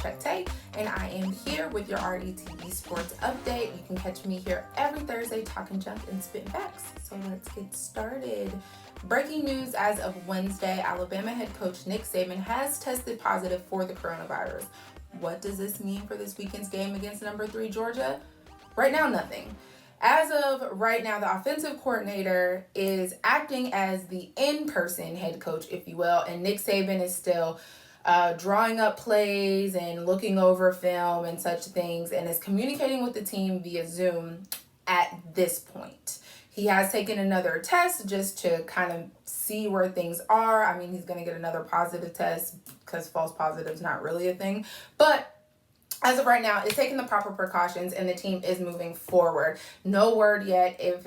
ChucTayyy, and I am here with your RETV sports update. You can catch me here every Thursday talking junk and spitting facts. So let's get started. Breaking news as of Wednesday, Alabama head coach Nick Saban has tested positive for the coronavirus. What does this mean for this weekend's game against number 3 Georgia? Right now, nothing. As of right now, the offensive coordinator is acting as the in-person head coach, if you will, and Nick Saban is still drawing up plays and looking over film and such things, and is communicating with the team via Zoom at this point. He has taken another test just to kind of see where things are. I mean, he's going to get another positive test because false positive is not really a thing. But as of right now, it's taking the proper precautions and the team is moving forward. No word yet if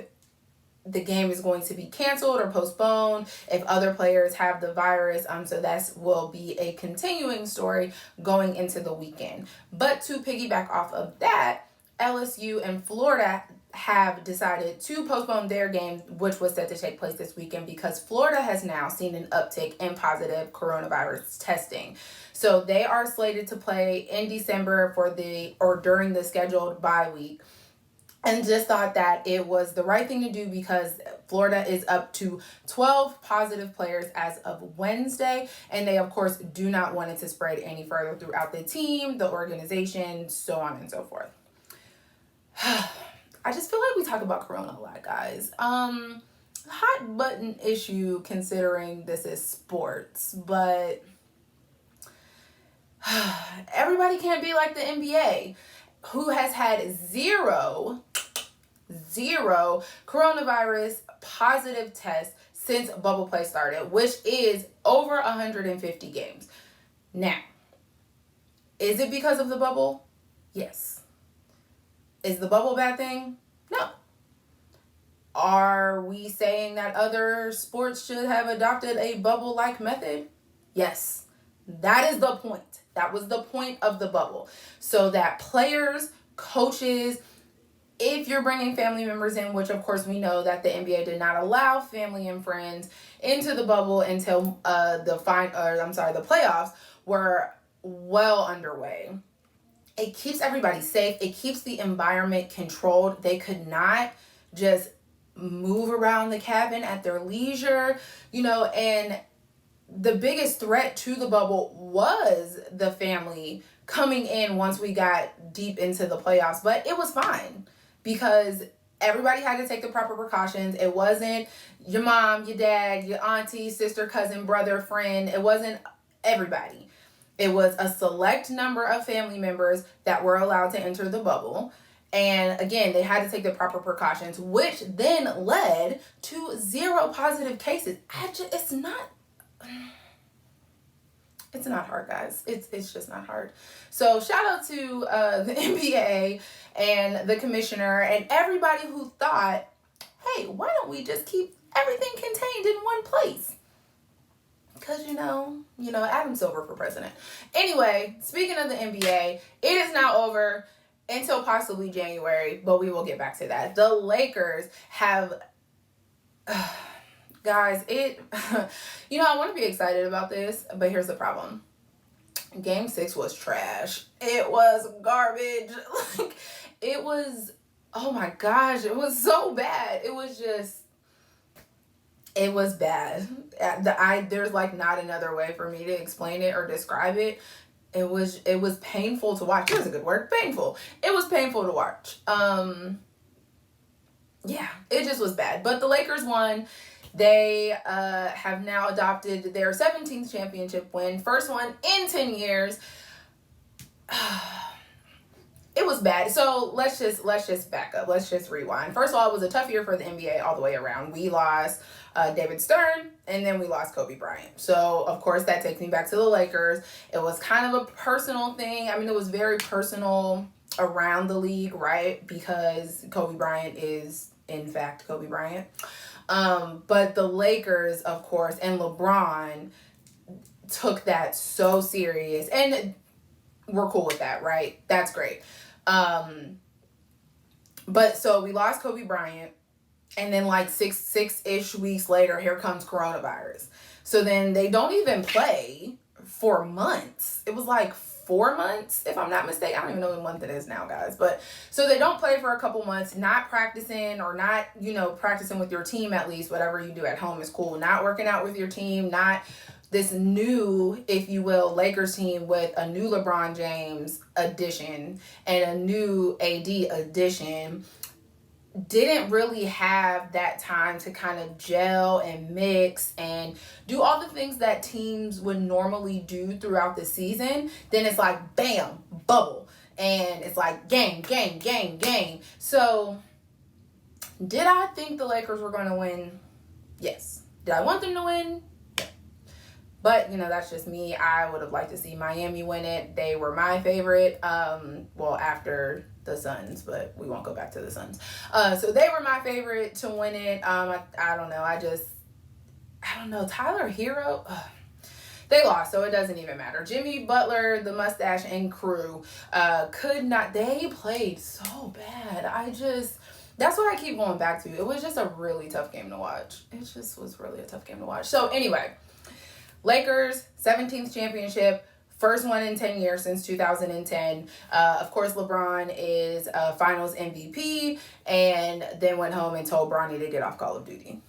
the game is going to be canceled or postponed, if other players have the virus. So that will be a continuing story going into the weekend. But to piggyback off of that, LSU and Florida have decided to postpone their game, which was set to take place this weekend, because Florida has now seen an uptick in positive coronavirus testing. So they are slated to play in December during the scheduled bye week. And just thought that it was the right thing to do because Florida is up to 12 positive players as of Wednesday. And they, of course, do not want it to spread any further throughout the team, the organization, so on and so forth. I just feel like we talk about Corona a lot, guys. Hot button issue considering this is sports, but everybody can't be like the NBA, who has had zero coronavirus positive tests since bubble play started, which is over 150 games. Now, is it because of the bubble? Yes. Is the bubble a bad thing? No. Are we saying that other sports should have adopted a bubble-like method? Yes. That is the point. That was the point of the bubble. So that players, coaches, if you're bringing family members in, which of course we know that the NBA did not allow family and friends into the bubble until the playoffs were well underway. It keeps everybody safe. It keeps the environment controlled. They could not just move around the cabin at their leisure, and the biggest threat to the bubble was the family coming in once we got deep into the playoffs. But it was fine because everybody had to take the proper precautions. It wasn't your mom, your dad, your auntie, sister, cousin, brother, friend. It wasn't everybody. It was a select number of family members that were allowed to enter the bubble. And again, they had to take the proper precautions, which then led to 0 positive cases. It's not hard, guys. It's just not hard. So shout out to the NBA and the commissioner and everybody who thought, hey, why don't we just keep everything contained in one place? Because, Adam Silver for president. Anyway, speaking of the NBA, it is now over until possibly January, but we will get back to that. The Lakers have... guys, I want to be excited about this, but here's the problem. Game 6 was trash. It was garbage. It was... oh my gosh, it was so bad. It was bad. There's not another way for me to explain it or describe it. It was painful to watch. Here's a good word, painful. It was painful to watch. Yeah, it just was bad. But the Lakers won. They have now adopted their 17th championship win, first one in 10 years. It was bad. So let's just back up. Let's just rewind. First of all, it was a tough year for the NBA all the way around. We lost David Stern, and then we lost Kobe Bryant. So, of course, that takes me back to the Lakers. It was kind of a personal thing. I mean, it was very personal around the league, right? Because Kobe Bryant is, in fact, Kobe Bryant. But the Lakers, of course, and LeBron took that so serious. And we're cool with that, right? That's great. But so we lost Kobe Bryant, and then six-ish weeks later, here comes coronavirus. So then they don't even play for months. It was 4 months, if I'm not mistaken. I don't even know what month it is now, guys. But so they don't play for a couple months, not practicing or not, practicing with your team at least. Whatever you do at home is cool. Not working out with your team, not this new, if you will, Lakers team with a new LeBron James addition and a new AD addition. Didn't really have that time to kind of gel and mix and do all the things that teams would normally do throughout the season. Then it's like, bam, bubble. And it's like game. So did I think the Lakers were going to win? Yes. Did I want them to win? Yeah. But, that's just me. I would have liked to see Miami win it. They were my favorite. After the Suns, but we won't go back to the Suns. So they were my favorite to win it. I don't know. I don't know. Tyler Hero, they lost, so it doesn't even matter. Jimmy Butler, the mustache and crew, could not. They played so bad. That's what I keep going back to. It was just a really tough game to watch. It just was really a tough game to watch. So anyway, Lakers, 17th championship. First one in 10 years since 2010. Of course, LeBron is finals MVP and then went home and told Bronny to get off Call of Duty.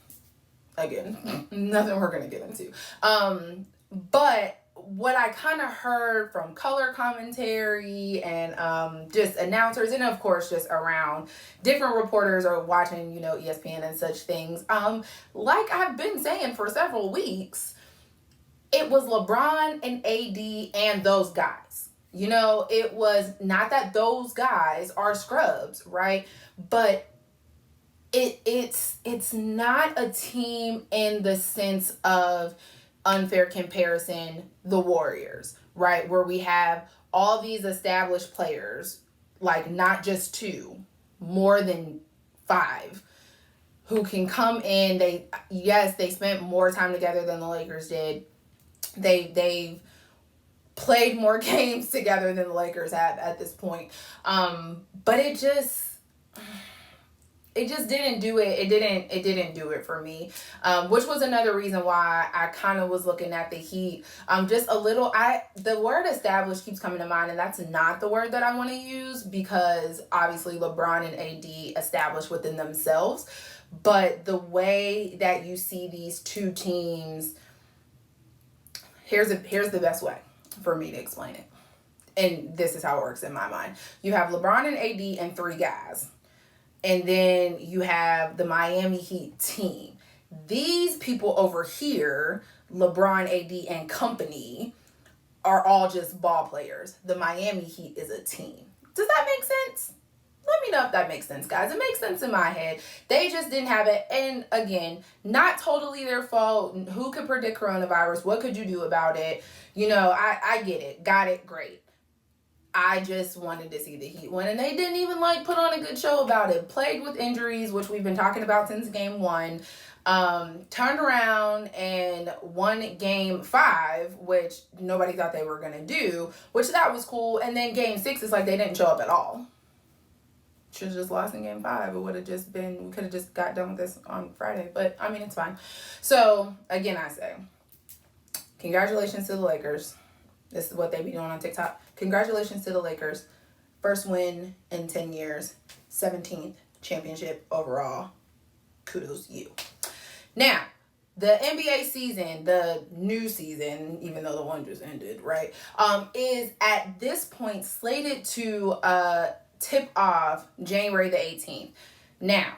Again, nothing we're going to get into. But what I kind of heard from color commentary and just announcers and, of course, just around different reporters or watching, ESPN and such things, like I've been saying for several weeks, it was LeBron and AD and those guys. It was not that those guys are scrubs, right? But it's not a team in the sense of unfair comparison, the Warriors, right? Where we have all these established players, like not just 2, more than 5, who can come in. They spent more time together than the Lakers did. They've played more games together than the Lakers have at this point. But it just didn't do it. It didn't do it for me. Which was another reason why I kind of was looking at the Heat. Just a little, the word established keeps coming to mind, and that's not the word that I want to use because obviously LeBron and AD established within themselves. But the way that you see these two teams, here's the best way for me to explain it. And this is how it works in my mind. You have LeBron and AD and 3 guys. And then you have the Miami Heat team. These people over here, LeBron, AD, and company, are all just ball players. The Miami Heat is a team. Does that make sense? Let me know if that makes sense, guys. It makes sense in my head. They just didn't have it. And again, not totally their fault. Who could predict coronavirus? What could you do about it? I get it. Got it. Great. I just wanted to see the Heat win. And they didn't even put on a good show about it. Played with injuries, which we've been talking about since game 1. Turned around and won game 5, which nobody thought they were going to do, which that was cool. And then game 6 is like they didn't show up at all. Should have just lost in game 5. It would have just been, we could have just got done with this on Friday. But, I mean, it's fine. So, again, I say, congratulations to the Lakers. This is what they be doing on TikTok. Congratulations to the Lakers. First win in 10 years. 17th championship overall. Kudos to you. Now, the NBA season, the new season, even though the one just ended, right, is at this point slated to tip off January the 18th. Now,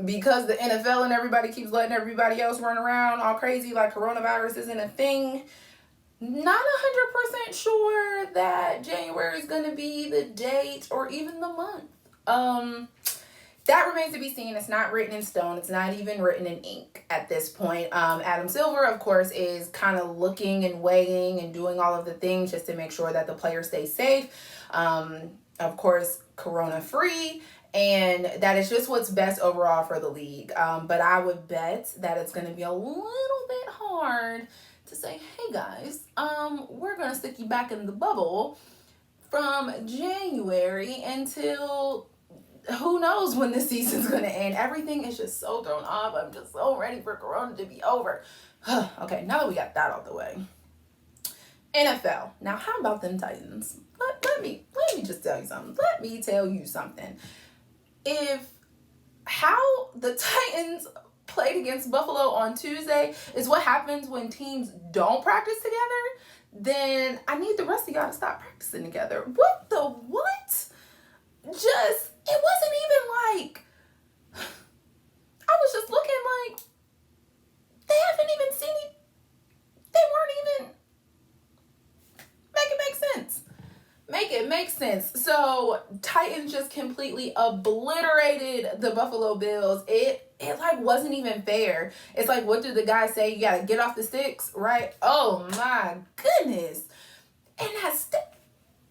because the NFL and everybody keeps letting everybody else run around all crazy like coronavirus isn't a thing, not 100% sure that January is going to be the date or even the month. That remains to be seen. It's not written in stone. It's not even written in ink at this point. Adam Silver, of course, is kind of looking and weighing and doing all of the things just to make sure that the players stay safe. Of course, corona-free. And that is just what's best overall for the league. But I would bet that it's going to be a little bit hard to say, hey guys, we're going to stick you back in the bubble from January until who knows when the season's going to end. Everything is just so thrown off. I'm just so ready for Corona to be over. Okay, now that we got that out the way, NFL. Now, how about them Titans? Let me just tell you something. Let me tell you something. If how the Titans played against Buffalo on Tuesday is what happens when teams don't practice together, then I need the rest of y'all to stop practicing together. What the what? Just, it wasn't even like, I was just looking like, they haven't even seen it. They weren't even, make it make sense. Make it make sense. So Titans just completely obliterated the Buffalo Bills. It like wasn't even fair. It's like, what did the guy say? You gotta get off the sticks, right? Oh my goodness. And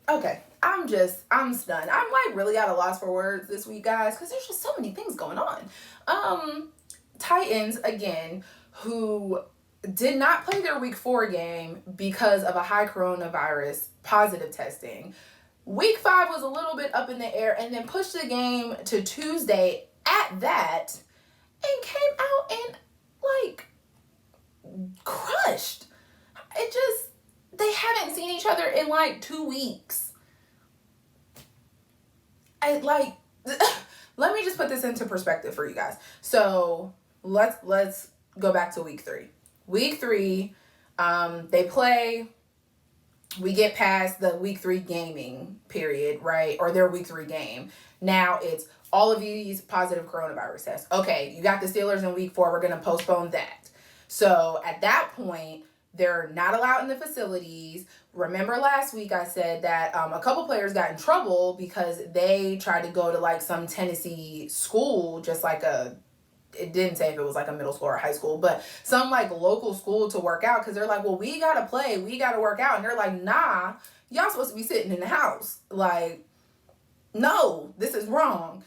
okay. I'm stunned. I'm like really at a loss for words this week, guys, because there's just so many things going on. Titans, again, who did not play their week 4 game because of a high coronavirus positive testing. Week 5 was a little bit up in the air and then pushed the game to Tuesday at that and came out and like crushed. They haven't seen each other in like 2 weeks. Let me just put this into perspective for you guys. So let's go back to week 3. Week 3, they play. We get past the week 3 gaming period, right? Or their week 3 game. Now it's all of these positive coronavirus tests. Okay, you got the Steelers in week 4. We're going to postpone that. So at that point, they're not allowed in the facilities. Remember last week I said that a couple players got in trouble because they tried to go to like some Tennessee school, just like it didn't say if it was like a middle school or high school, but some like local school to work out because they're like, well, we got to play, we got to work out. And they're like, nah, y'all supposed to be sitting in the house. Like, no, this is wrong.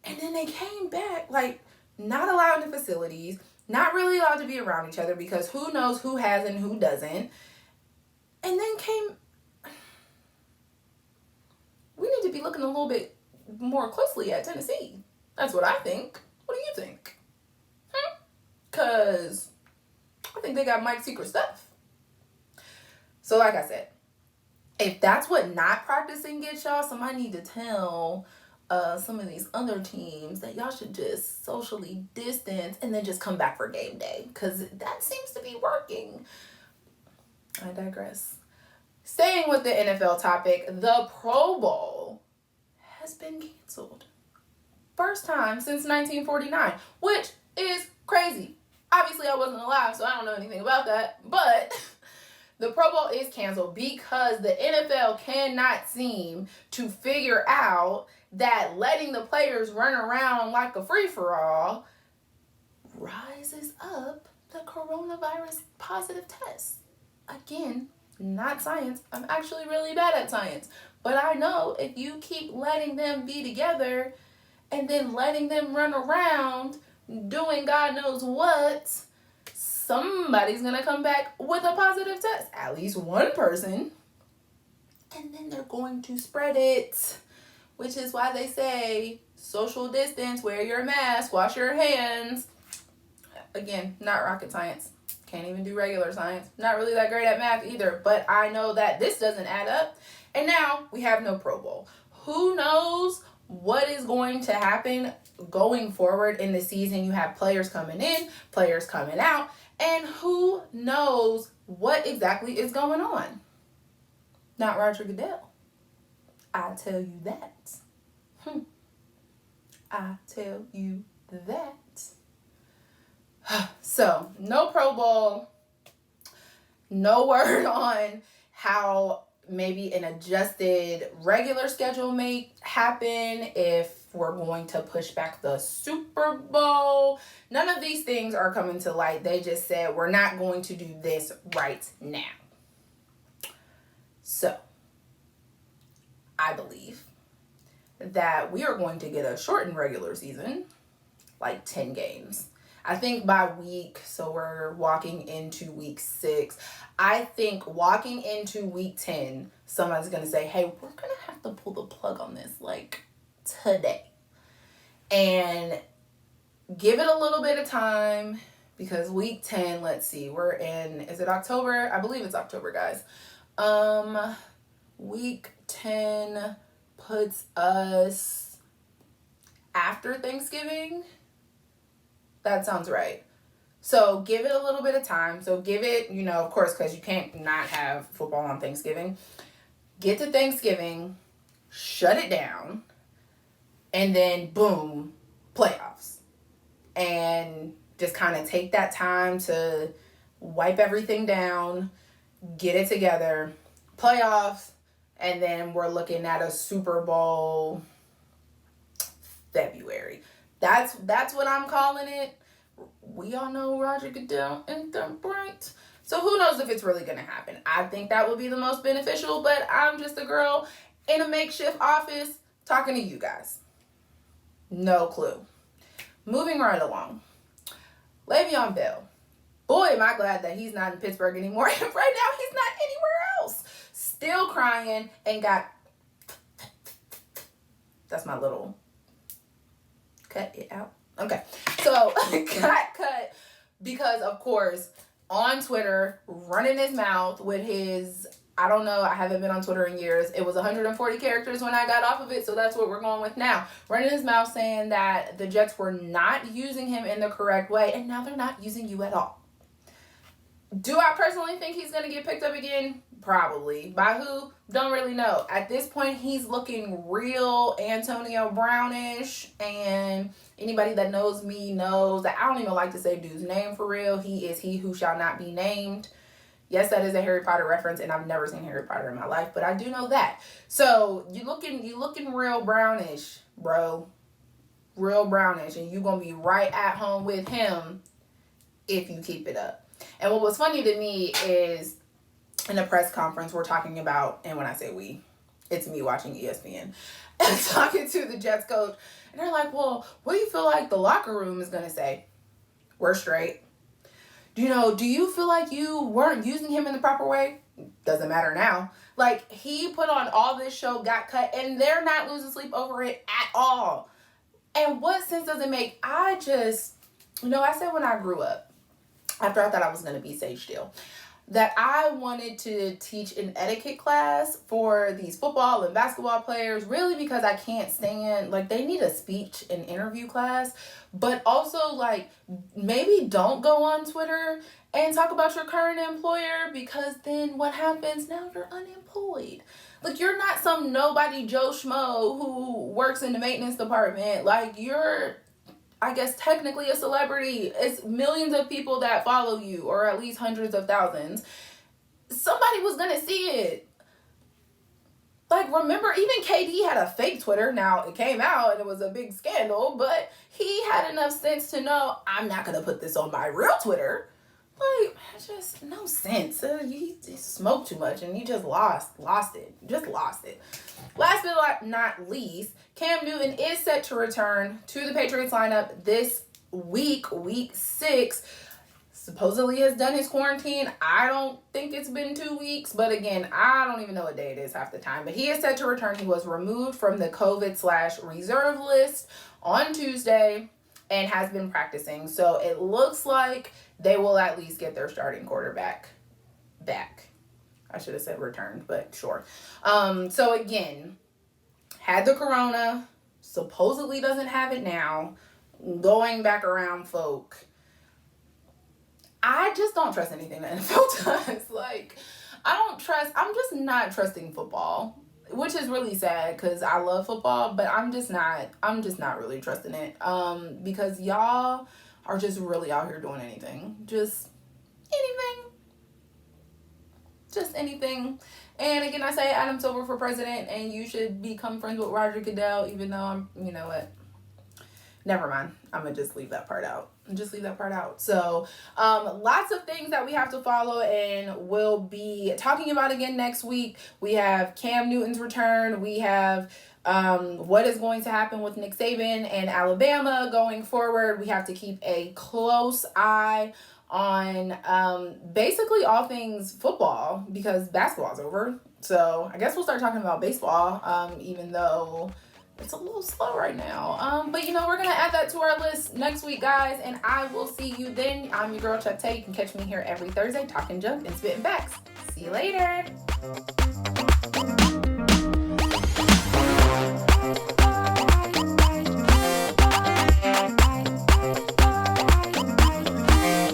And then they came back, like, not allowed in the facilities, not really allowed to be around each other because who knows who has and who doesn't. And then we need to be looking a little bit more closely at Tennessee. That's what I think. What do you think? Because I think they got Mike's secret stuff. So like I said, if that's what not practicing gets y'all, somebody need to tell some of these other teams that y'all should just socially distance and then just come back for game day. Because that seems to be working. I digress. Staying with the NFL topic, the Pro Bowl has been canceled. First time since 1949, which is crazy. Obviously, I wasn't alive, so I don't know anything about that. But the Pro Bowl is canceled because the NFL cannot seem to figure out that letting the players run around like a free-for-all rises up the coronavirus positive test. Again, not science. I'm actually really bad at science. But I know if you keep letting them be together and then letting them run around doing God knows what, somebody's going to come back with a positive test. At least one person. And then they're going to spread it. Which is why they say social distance, wear your mask, wash your hands. Again, not rocket science. Can't even do regular science. Not really that great at math either. But I know that this doesn't add up. And now we have no Pro Bowl. Who knows what is going to happen going forward in the season? You have players coming in, players coming out. And who knows what exactly is going on? Not Roger Goodell. I tell you that. I tell you that. So, no Pro Bowl. No word on how maybe an adjusted regular schedule may happen, if we're going to push back the Super Bowl. None of these things are coming to light. They just said, we're not going to do this right now. So, I believe that we are going to get a shortened regular season, like 10 games. I think by week, so we're walking into week 6. I think walking into week 10, somebody's going to say, hey, we're going to have to pull the plug on this, like, today. And give it a little bit of time, because week 10, let's see, we're in, is it October? I believe it's October, guys. Week 10 puts us after Thanksgiving. That sounds right. So give it a little bit of time. So give it, of course, because you can't not have football on Thanksgiving. Get to Thanksgiving, shut it down, and then boom, playoffs. And just kind of take that time to wipe everything down, get it together, playoffs, and then we're looking at a Super Bowl February. That's what I'm calling it. We all know Roger Goodell ain't that bright. So who knows if it's really going to happen. I think that would be the most beneficial, but I'm just a girl in a makeshift office talking to you guys. No clue. Moving right along. Le'Veon Bell. Boy, am I glad that he's not in Pittsburgh anymore. Right now, he's not anywhere else. Still crying and got... That's my little... Cut it out. Okay. So, got cut because, of course, on Twitter, running his mouth with his... I don't know. I haven't been on Twitter in years. It was 140 characters when I got off of it, so that's what we're going with now. Running his mouth saying that the Jets were not using him in the correct way, and now they're not using you at all. Do I personally think he's going to get picked up again? Probably. By who? Don't really know. At this point, he's looking real Antonio Brownish, and anybody that knows me knows that I don't even like to say dude's name for real. He is he who shall not be named. Yes, that is a Harry Potter reference, and I've never seen Harry Potter in my life, but I do know that. So you looking real brownish, bro. Real brownish, and you're gonna be right at home with him if you keep it up. And what was funny to me is in a press conference we're talking about, and when I say we, it's me watching ESPN and talking to the Jets coach, and they're like, "Well, what do you feel like the locker room is gonna say?" We're straight. Do you feel like you weren't using him in the proper way? Doesn't matter now. Like, he put on all this show, got cut, and they're not losing sleep over it at all. And what sense does it make? I just, I said when I grew up, after I thought I was going to be Sage Steele, that I wanted to teach an etiquette class for these football and basketball players, really because I can't stand, they need a speech and interview class, but also, maybe don't go on Twitter and talk about your current employer, because then what happens? Now you're unemployed. You're not some nobody Joe Schmo who works in the maintenance department. You're, I guess, technically a celebrity. It's millions of people that follow you, or at least hundreds of thousands. Somebody was going to see it. Remember, even KD had a fake Twitter. Now, it came out and it was a big scandal, but he had enough sense to know, I'm not going to put this on my real Twitter. Just no sense. He smoked too much and he just lost it. Just lost it. Last but not least, Cam Newton is set to return to the Patriots lineup this week 6. Supposedly has done his quarantine. I don't think it's been 2 weeks, but again, I don't even know what day it is half the time. But he is set to return. He was removed from the COVID/reserve list on Tuesday and has been practicing. So it looks like they will at least get their starting quarterback back. I should have said returned, but sure. So again, had the corona, supposedly doesn't have it now, going back around folk. I just don't trust anything the NFL does. I'm just not trusting football, which is really sad because I love football, but I'm just not really trusting it. Because y'all are just really out here doing anything. Just anything. And again, I say Adam Silver for president, and you should become friends with Roger Goodell, even though you know what? Never mind. I'm going to just leave that part out. So, lots of things that we have to follow and we'll be talking about again next week. We have Cam Newton's return. We have what is going to happen with Nick Saban and Alabama going forward. We have to keep a close eye on basically all things football because basketball's over. So I guess we'll start talking about baseball, even though it's a little slow right now. But we're going to add that to our list next week, guys, and I will see you then. I'm your girl, ChucTayyy. You can catch me here every Thursday talking junk and spitting facts. See you later.